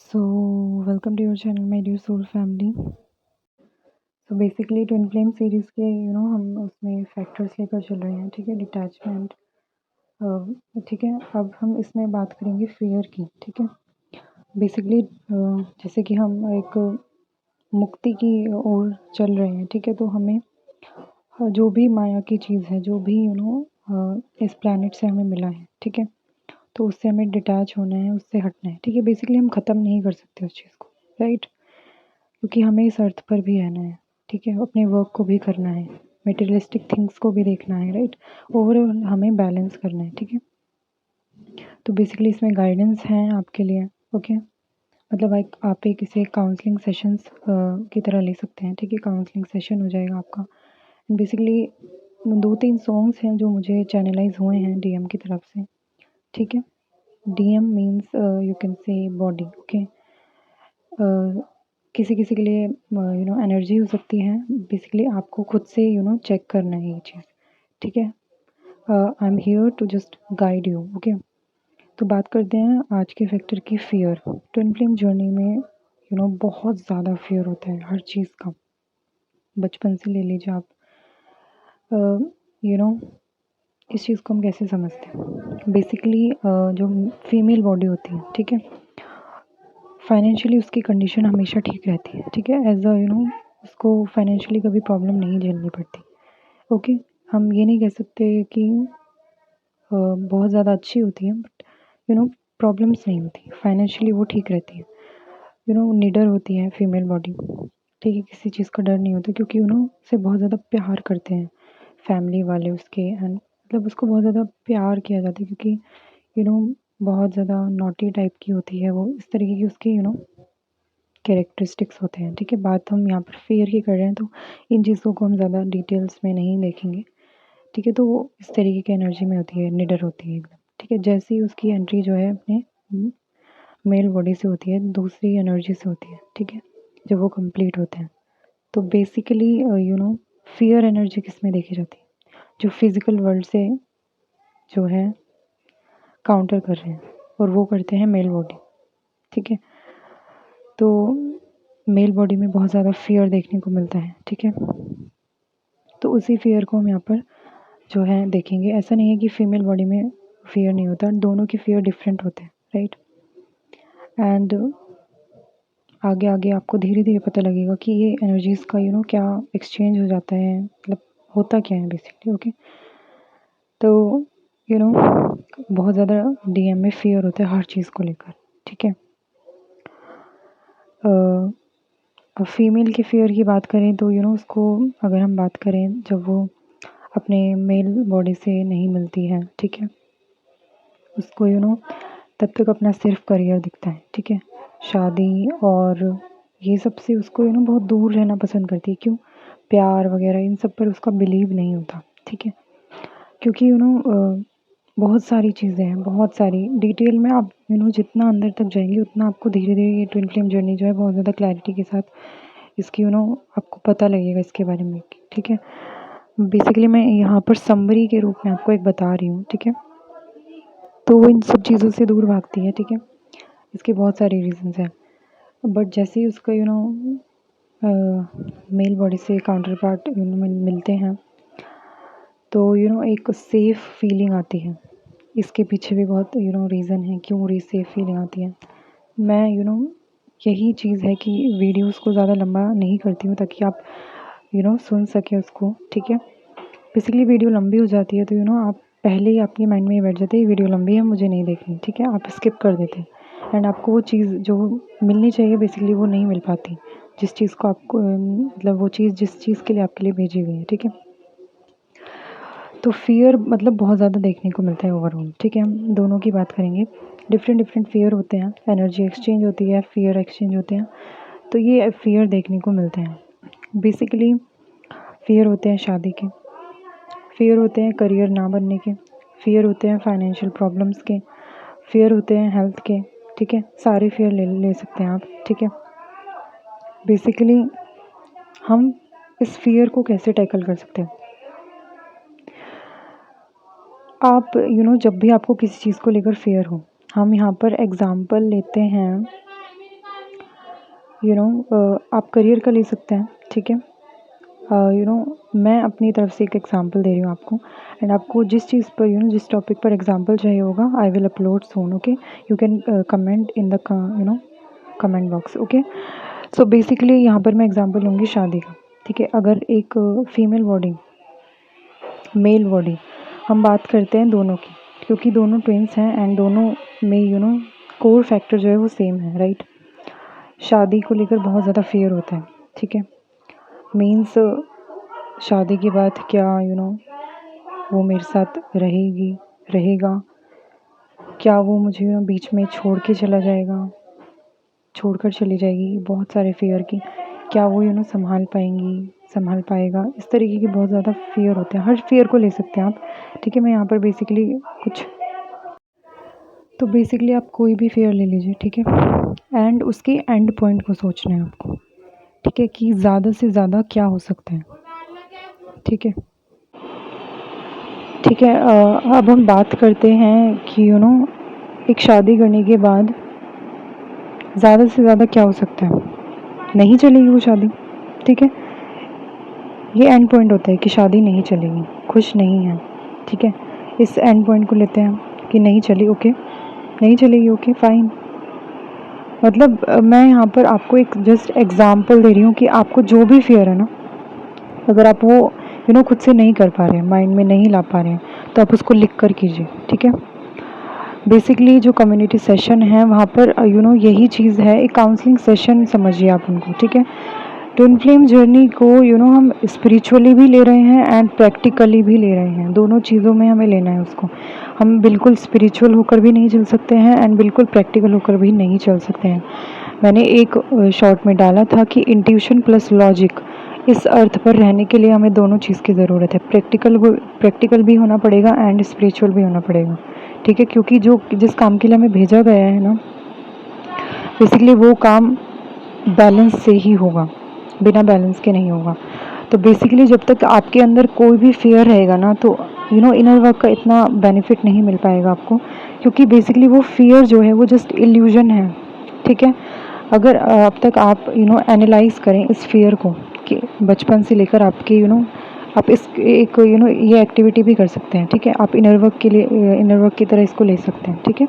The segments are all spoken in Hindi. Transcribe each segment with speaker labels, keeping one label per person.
Speaker 1: So, welcome to your channel, my dear soul family. So basically twin flame series के हम उसमें फैक्टर्स लेकर चल रहे हैं, ठीक है। डिटैचमेंट, ठीक है। अब हम इसमें बात करेंगे फियर की, ठीक है। बेसिकली जैसे कि हम एक मुक्ति की ओर चल रहे हैं, ठीक है। तो हमें जो भी माया की चीज़ है, जो भी इस प्लैनेट से हमें मिला है, ठीक है। तो उससे हमें डिटैच होना है, उससे हटना है, ठीक है। बेसिकली हम ख़त्म नहीं कर सकते उस चीज़ को, राइट। क्योंकि हमें इस अर्थ पर भी रहना है, ठीक है। अपने वर्क को भी करना है, मटेरियलिस्टिक थिंग्स को भी देखना है, राइट। ओवरऑल हमें बैलेंस करना है, ठीक है। तो बेसिकली इसमें गाइडेंस हैं आपके लिए, ओके। मतलब आप एक इसे काउंसलिंग सेशंस की तरह ले सकते हैं, ठीक है। काउंसलिंग सेशन हो जाएगा आपका। बेसिकली 2-3 सॉन्ग्स हैं जो मुझे चैनलाइज हुए हैं डीएम की तरफ से, ठीक है। DM means you can say body, okay. किसी किसी के लिए एनर्जी हो सकती है। बेसिकली आपको खुद से चेक करना है ये चीज़, ठीक है। I am here to just guide you, okay. तो बात करते हैं आज के फैक्टर की, फियर। ट्विन फ्लेम जर्नी में बहुत ज़्यादा फियर होता है हर चीज़ का। बचपन से ले लीजिए आप, यू नो इस चीज़ को हम कैसे समझते हैं। बेसिकली जो फीमेल बॉडी होती है, ठीक है, फाइनेंशियली उसकी कंडीशन हमेशा ठीक रहती है, ठीक है। एज अ उसको फाइनेंशियली कभी प्रॉब्लम नहीं झेलनी पड़ती, ओके। हम ये नहीं कह सकते कि बहुत ज़्यादा अच्छी होती है, बट प्रॉब्लम्स नहीं होती, फाइनेंशियली वो ठीक रहती है। निडर होती है फीमेल बॉडी, ठीक है। किसी चीज़ का डर नहीं होता, क्योंकि उसे बहुत ज़्यादा प्यार करते हैं फैमिली वाले उसके, एंड मतलब उसको बहुत ज़्यादा प्यार किया जाता है, क्योंकि बहुत ज़्यादा नॉटी टाइप की होती है वो। इस तरीके की उसकी कैरेक्टरिस्टिक्स होते हैं, ठीक है। बात हम यहाँ पर फियर की कर रहे हैं, तो इन चीज़ों को हम ज़्यादा डिटेल्स में नहीं देखेंगे, ठीक है। तो वो इस तरीके की एनर्जी में होती है, निडर होती है एकदम, ठीक है। जैसे ही उसकी एंट्री जो है अपने मेल बॉडी से होती है, दूसरी एनर्जी से होती है, ठीक है, जब वो कंप्लीट होते हैं। तो बेसिकली फियर एनर्जी किस में देखी जाती है, जो फिज़िकल वर्ल्ड से जो है काउंटर कर रहे हैं, और वो करते हैं मेल बॉडी, ठीक है। तो मेल बॉडी में बहुत ज़्यादा फियर देखने को मिलता है, ठीक है। तो उसी फियर को हम यहाँ पर जो है देखेंगे। ऐसा नहीं है कि फीमेल बॉडी में फियर नहीं होता, दोनों की फियर डिफरेंट होते हैं, राइट। एंड आगे आगे आपको धीरे धीरे पता लगेगा कि ये एनर्जीज़ का क्या एक्सचेंज हो जाता है, मतलब होता क्या है बेसिकली, ओके। तो बहुत ज़्यादा डीएम में फियर होता है हर चीज़ को लेकर, ठीक है। अब फीमेल के फियर की बात करें तो उसको अगर हम बात करें, जब वो अपने मेल बॉडी से नहीं मिलती है, ठीक है, उसको तब तक अपना सिर्फ करियर दिखता है, ठीक है। शादी और ये सब से उसको बहुत दूर रहना पसंद करती है। क्यों? प्यार वगैरह इन सब पर उसका बिलीव नहीं होता, ठीक है। क्योंकि बहुत सारी चीज़ें हैं, बहुत सारी डिटेल में आप जितना अंदर तक जाएंगे, उतना आपको धीरे धीरे ये ट्विन फ्लेम जर्नी जो है बहुत ज़्यादा क्लैरिटी के साथ इसकी आपको पता लगेगा इसके बारे में, ठीक है। बेसिकली मैं यहाँ पर समरी के रूप में आपको एक बता रही हूँ, ठीक है। तो वो इन सब चीज़ों से दूर भागती है, ठीक है। इसके बहुत सारे रीजंस हैं, बट जैसे ही उसका मेल बॉडी से काउंटर पार्ट मिलते हैं, तो एक सेफ़ फीलिंग आती है। इसके पीछे भी बहुत रीज़न है क्यों सेफ़ फीलिंग आती है। मैं यही चीज़ है कि वीडियोस को ज़्यादा लंबा नहीं करती हूँ, ताकि आप सुन सकें उसको, ठीक है। बेसिकली वीडियो लंबी हो जाती है तो आप पहले ही आपके माइंड में ये बैठ जाता है, ये वीडियो लंबी है, मुझे नहीं देखनी, ठीक है। आप स्किप कर देते हैं, एंड आपको वो चीज़ जो मिलनी चाहिए बेसिकली वो नहीं मिल पाती, जिस चीज़ को आपको मतलब वो चीज़ जिस चीज़ के लिए आपके लिए भेजी हुई है, ठीक है। तो फियर मतलब बहुत ज़्यादा देखने को मिलता है ओवरऑल, ठीक है। हम दोनों की बात करेंगे। डिफरेंट डिफरेंट फियर होते हैं, एनर्जी एक्सचेंज होती है, फियर एक्सचेंज होते हैं। तो ये फियर देखने को मिलते हैं। बेसिकली फियर होते हैं शादी के, फियर होते हैं करियर ना बनने के, फियर होते हैं फाइनेंशियल प्रॉब्लम्स के, फियर होते हैं हेल्थ के, ठीक है। सारे फियर ले सकते हैं आप, ठीक है। बेसिकली हम इस फियर को कैसे टैकल कर सकते हैं। आप जब भी आपको किसी चीज़ को लेकर फियर हो, हम यहाँ पर एग्ज़ाम्पल लेते हैं आप करियर का ले सकते हैं, ठीक है। मैं अपनी तरफ से एक एग्जांपल दे रही हूँ आपको, एंड आपको जिस चीज़ पर जिस टॉपिक पर एग्जांपल चाहिए होगा, I will upload soon, okay. You can comment in the comment box, okay. So basically यहाँ पर मैं एग्जांपल लूँगी शादी का, ठीक है। अगर एक फीमेल बॉडी, मेल बॉडी, हम बात करते हैं दोनों की, क्योंकि दोनों ट्विंस हैं एंड दोनों में कोर फैक्टर जो है वो सेम है, राइट। शादी को लेकर बहुत ज़्यादा फियर होता है, ठीक है। मीन्स शादी के बाद क्या वो मेरे साथ रहेगा, क्या वो मुझे बीच में छोड़ के चला जाएगा, छोड़कर चली जाएगी, बहुत सारे फियर की, क्या वो संभाल पाएगा, इस तरीके की बहुत ज़्यादा फियर होते हैं। हर फियर को ले सकते हैं आप, ठीक है। मैं यहाँ पर बेसिकली आप कोई भी फियर ले लीजिए, ठीक है, एंड उसके एंड पॉइंट को सोचना है आपको, ठीक है, कि ज़्यादा से ज़्यादा क्या हो सकता है, ठीक है। ठीक है, अब हम बात करते हैं कि एक शादी करने के बाद ज़्यादा से ज़्यादा क्या हो सकता है। नहीं चलेगी वो शादी, ठीक है। ये एंड पॉइंट होता है कि शादी नहीं चलेगी, खुश नहीं है, ठीक है। इस एंड पॉइंट को लेते हैं हम कि नहीं चली, ओके, नहीं चलेगी, ओके फाइन। मतलब मैं यहाँ पर आपको एक जस्ट एग्जांपल दे रही हूँ कि आपको जो भी फियर है ना, अगर आप वो खुद से नहीं कर पा रहे हैं, माइंड में नहीं ला पा रहे हैं, तो आप उसको लिख कर कीजिए, ठीक है। बेसिकली जो कम्युनिटी सेशन है वहाँ पर यही चीज़ है, एक काउंसलिंग सेशन समझिए आप उनको, ठीक है। ट्विन फ्लेम जर्नी को हम स्पिरिचुअली भी ले रहे हैं एंड प्रैक्टिकली भी ले रहे हैं, दोनों चीज़ों में हमें लेना है उसको। हम बिल्कुल स्पिरिचुअल होकर भी नहीं चल सकते हैं एंड बिल्कुल प्रैक्टिकल होकर भी नहीं चल सकते हैं। मैंने एक शॉर्ट में डाला था कि इंट्यूशन प्लस लॉजिक, इस अर्थ पर रहने के लिए हमें दोनों चीज़ की ज़रूरत है, प्रैक्टिकल भी होना पड़ेगा एंड स्पिरिचुअल भी होना पड़ेगा, ठीक है। क्योंकि जिस काम के लिए हमें भेजा गया है ना, बेसिकली वो काम बैलेंस से ही होगा, बिना बैलेंस के नहीं होगा। तो बेसिकली जब तक आपके अंदर कोई भी फियर रहेगा ना, तो इनर वर्क का इतना बेनिफिट नहीं मिल पाएगा आपको, क्योंकि बेसिकली वो फियर जो है वो जस्ट इल्यूजन है, ठीक है। अगर अब तक आप एनालाइज करें इस फियर को, कि बचपन से लेकर आपके आप इस एक ये एक्टिविटी भी कर सकते हैं, ठीक है। आप इनर वर्क की तरह इसको ले सकते हैं, ठीक है।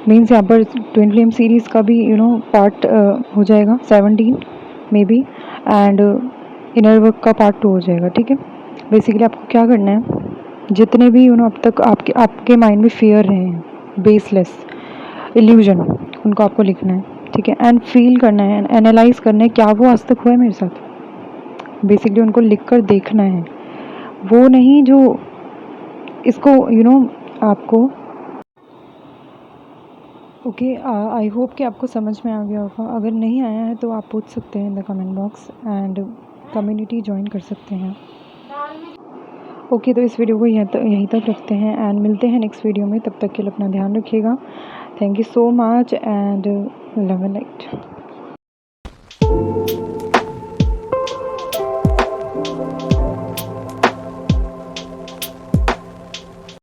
Speaker 1: मीन्स यहाँ पर ट्विन फ्लेम सीरीज़ का भी पार्ट हो जाएगा 17 may be, and inner work का पार्ट 2 हो जाएगा, ठीक है। बेसिकली आपको क्या करना है, जितने भी अब तक आपके माइंड में फियर रहे हैं, बेसलेस इल्यूजन, उनको आपको लिखना है, ठीक है। एंड फील करना है, एनालाइज करना है, क्या वो आज तक हुआ है मेरे साथ। बेसिकली उनको लिख कर देखना है, वो नहीं जो इसको आपको, ओके। आई होप कि आपको समझ में आ गया होगा। अगर नहीं आया है तो आप पूछ सकते हैं in the comment box and community join कर सकते हैं, ओके। तो इस वीडियो को यहीं तक रखते हैं एंड मिलते हैं नेक्स्ट वीडियो में। तब तक के लिए अपना ध्यान रखिएगा। Thank you so much and love and light.